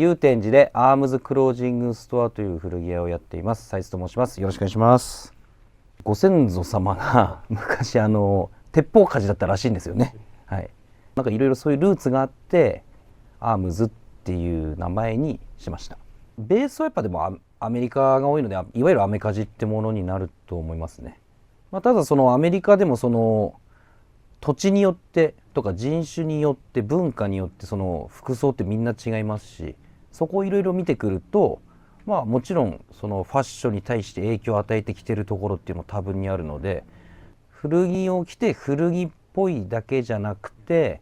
祐天寺でアームズクロージングストアという古着屋をやっています。斉津と申します。よろしくお願いします。ご先祖様が昔鉄砲鍛冶だったらしいんですよね。はい。なんかいろいろそういうルーツがあってアームズっていう名前にしました。ベースはやっぱでもアメリカが多いので、いわゆるアメカジってものになると思いますね。ただそのアメリカでもその土地によってとか人種によって文化によってその服装ってみんな違いますし、そこをいろいろ見てくるともちろんそのファッションに対して影響を与えてきてるところっていうのも多分にあるので、古着を着て古着っぽいだけじゃなくて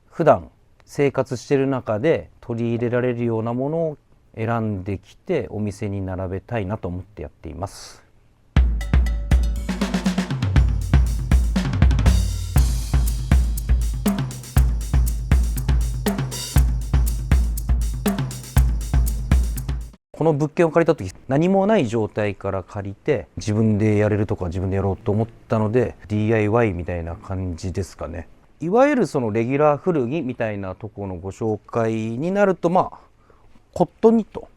普段生活してる中で取り入れられるようなものを選んできてお店に並べたいなと思ってやっています。この物件を借りた時何もない状態から借りて自分でやれるとか自分でやろうと思ったので DIY みたいな感じですかね。いわゆるそのレギュラー古着みたいなところのご紹介になるとコットンニット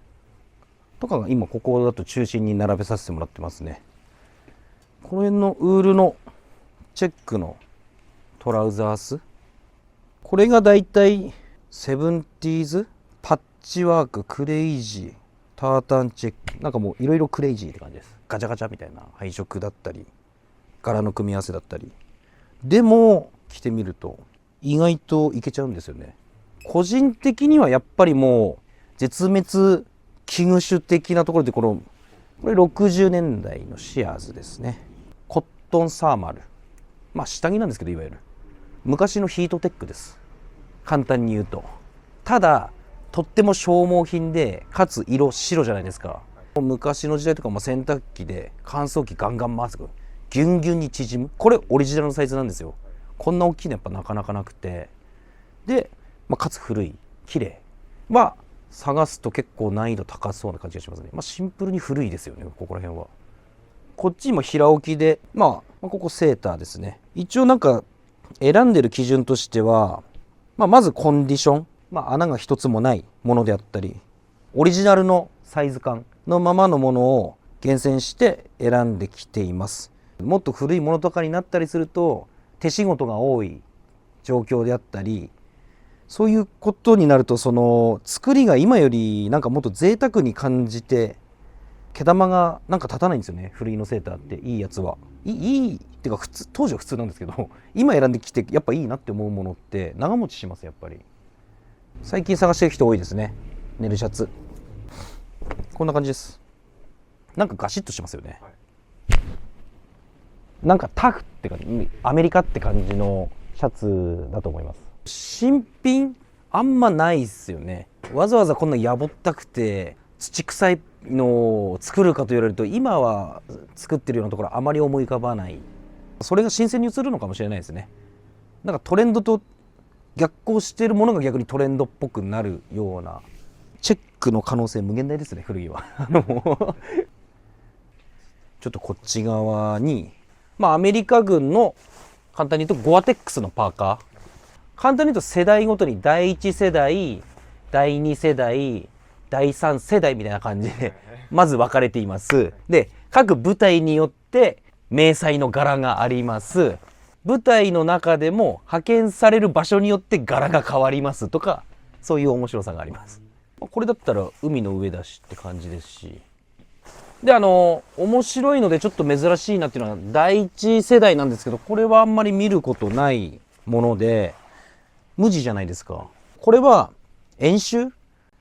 とかが今ここだと中心に並べさせてもらってますね。この辺のウールのチェックのトラウザース、これがだいたいセブンティーズ、パッチワーク、クレイジー、タータンチェック、なんかもういろいろクレイジーって感じです。ガチャガチャみたいな配色だったり柄の組み合わせだったりでも着てみると意外といけちゃうんですよね。個人的にはやっぱりもう絶滅危惧種的なところでこれ60年代のシアーズですね。コットンサーマル、下着なんですけど、いわゆる昔のヒートテックです、簡単に言うと。ただとっても消耗品で、かつ色白じゃないですか。昔の時代とかも洗濯機で乾燥機ガンガン回す、ギュンギュンに縮む。これオリジナルのサイズなんですよ。こんな大きいのやっぱなかなかなくて、で、かつ古い綺麗探すと結構難易度高そうな感じがしますね。シンプルに古いですよね、ここら辺は。こっちも平置きで、ここセーターですね。一応なんか選んでる基準としては、まずコンディション、穴が一つもないものであったり、オリジナルのサイズ感のままのものを厳選して選んできています。もっと古いものとかになったりすると手仕事が多い状況であったり、そういうことになるとその作りが今よりなんかもっと贅沢に感じて、毛玉がなんか立たないんですよね、古着のセーターって。いいやつはいいっていうか当時は普通なんですけど、今選んできてやっぱいいなって思うものって長持ちします。やっぱり最近探してる人多いですね。ネルシャツこんな感じです。なんかガシッとしますよね、なんかタフって感じ、アメリカって感じのシャツだと思います。新品あんまないっすよね。わざわざこんなやぼったくて土臭いのを作るかと言われると、今は作ってるようなところあまり思い浮かばない。それが新鮮に映るのかもしれないですね。なんかトレンドと逆行しているものが逆にトレンドっぽくなるような。チェックの可能性無限大ですね、古着はちょっとこっち側にアメリカ軍の簡単に言うとゴアテックスのパーカー、簡単に言うと世代ごとに第1世代、第2世代、第3世代みたいな感じでまず分かれています。で、各部隊によって迷彩の柄があります。部隊の中でも派遣される場所によって柄が変わりますとか、そういう面白さがあります。これだったら海の上だしって感じですし。で、面白いのでちょっと珍しいなっていうのは第一世代なんですけど、これはあんまり見ることないもので、無地じゃないですか。これは演習、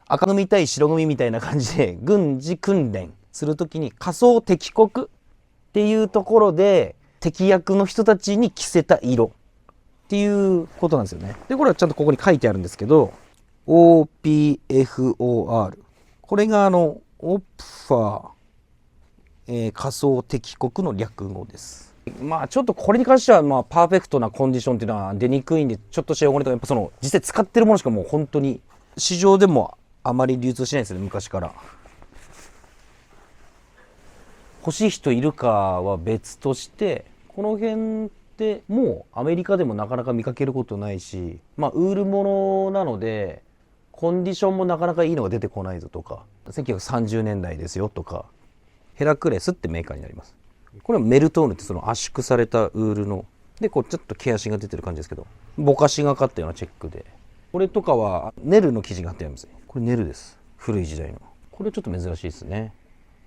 赤組対白組みたいな感じで軍事訓練するときに仮想敵国っていうところで敵役の人たちに着せた色っていうことなんですよね。で、これはちゃんとここに書いてあるんですけど、OPFOR、 これがオプファー、仮想敵国の略語です。ちょっとこれに関してはパーフェクトなコンディションっていうのは出にくいんで、ちょっとした汚れとかやっぱその実際使ってるものしかもう本当に市場でもあまり流通しないですね、昔から。欲しい人いるかは別として、この辺ってもうアメリカでもなかなか見かけることないし、ウールものなのでコンディションもなかなかいいのが出てこないぞとか、1930年代ですよとか、ヘラクレスってメーカーになります。これはメルトーヌってその圧縮されたウールの、でこうちょっと毛足が出てる感じですけど、ぼかしがかったようなチェックで、これとかはネルの生地があってあります。これネルです。古い時代の。これちょっと珍しいですね。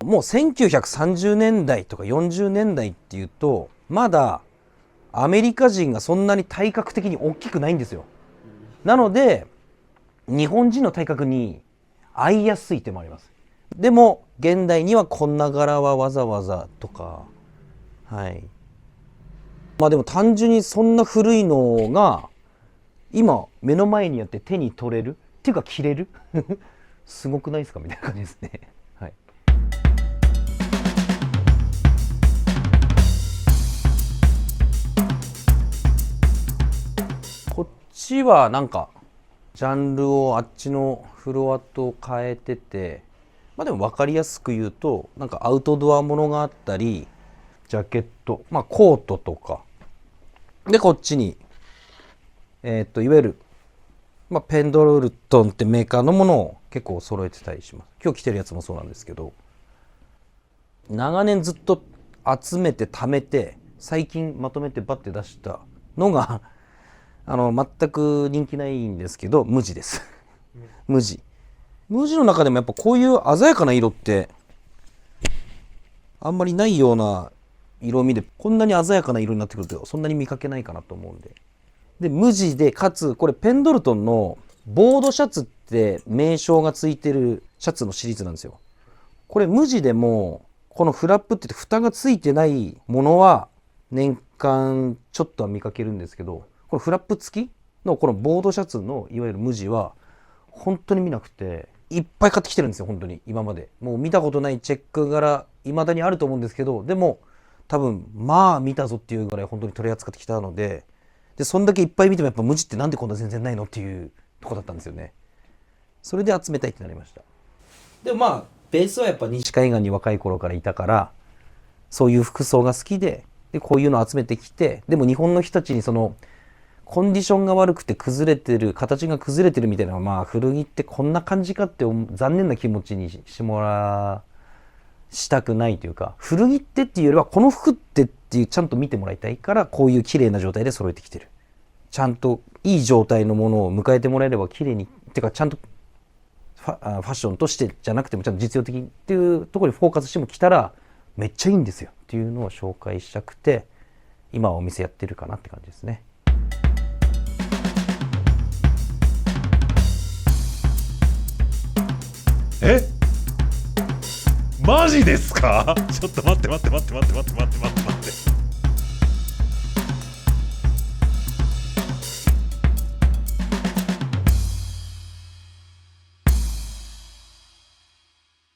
もう1930年代とか40年代っていうと、まだアメリカ人がそんなに体格的に大きくないんですよ。なので日本人の体格に合いやすい手もあります。でも現代にはこんな柄はわざわざとか、はい。まあでも単純にそんな古いのが今目の前にあって手に取れるっていうか着れるすごくないですかみたいな感じですね。はい。こっちはなんかジャンルをあっちのフロアと変えてて、まあでも分かりやすく言うと、なんかアウトドアものがあったり、ジャケット、まあコートとか、でこっちに、いわゆる、まあ、ペンドルトンってメーカーのものを結構揃えてたりします。今日着てるやつもそうなんですけど、長年ずっと集めて貯めて、最近まとめてバッて出したのが全く人気ないんですけど、無地です無地の中でもやっぱこういう鮮やかな色ってあんまりないような色味で、こんなに鮮やかな色になってくるとそんなに見かけないかなと思うんで、無地で、かつこれペンドルトンのボードシャツって名称がついてるシャツのシリーズなんですよ。これ無地でもこのフラップって言って蓋がついてないものは年間ちょっとは見かけるんですけど、これフラップ付きのこのボードシャツのいわゆる無地は本当に見なくて、いっぱい買ってきてるんですよ。本当に今までもう見たことないチェック柄未だにあると思うんですけど、でも多分まあ見たぞっていうぐらい本当に取り扱ってきたので、そんだけいっぱい見てもやっぱ無地ってなんでこんな全然ないのっていうとこだったんですよね。それで集めたいってなりました。でもまあベースはやっぱ西海岸に若い頃からいたから、そういう服装が好きで、こういうのを集めてきて、でも日本の人たちにそのコンディションが悪くて崩れてる、形が崩れてるみたいな、まあ古着ってこんな感じかって残念な気持ちにしたくないというか、古着っていうよりはこの服っていうちゃんと見てもらいたいから、こういう綺麗な状態で揃えてきてる。ちゃんといい状態のものを迎えてもらえれば綺麗に、てかちゃんとファッションとしてじゃなくてもちゃんと実用的っていうところにフォーカスしても着たらめっちゃいいんですよっていうのを紹介したくて、今はお店やってるかなって感じですね。え、マジですか？ちょっと待って待って待って待って待って待って待って待って。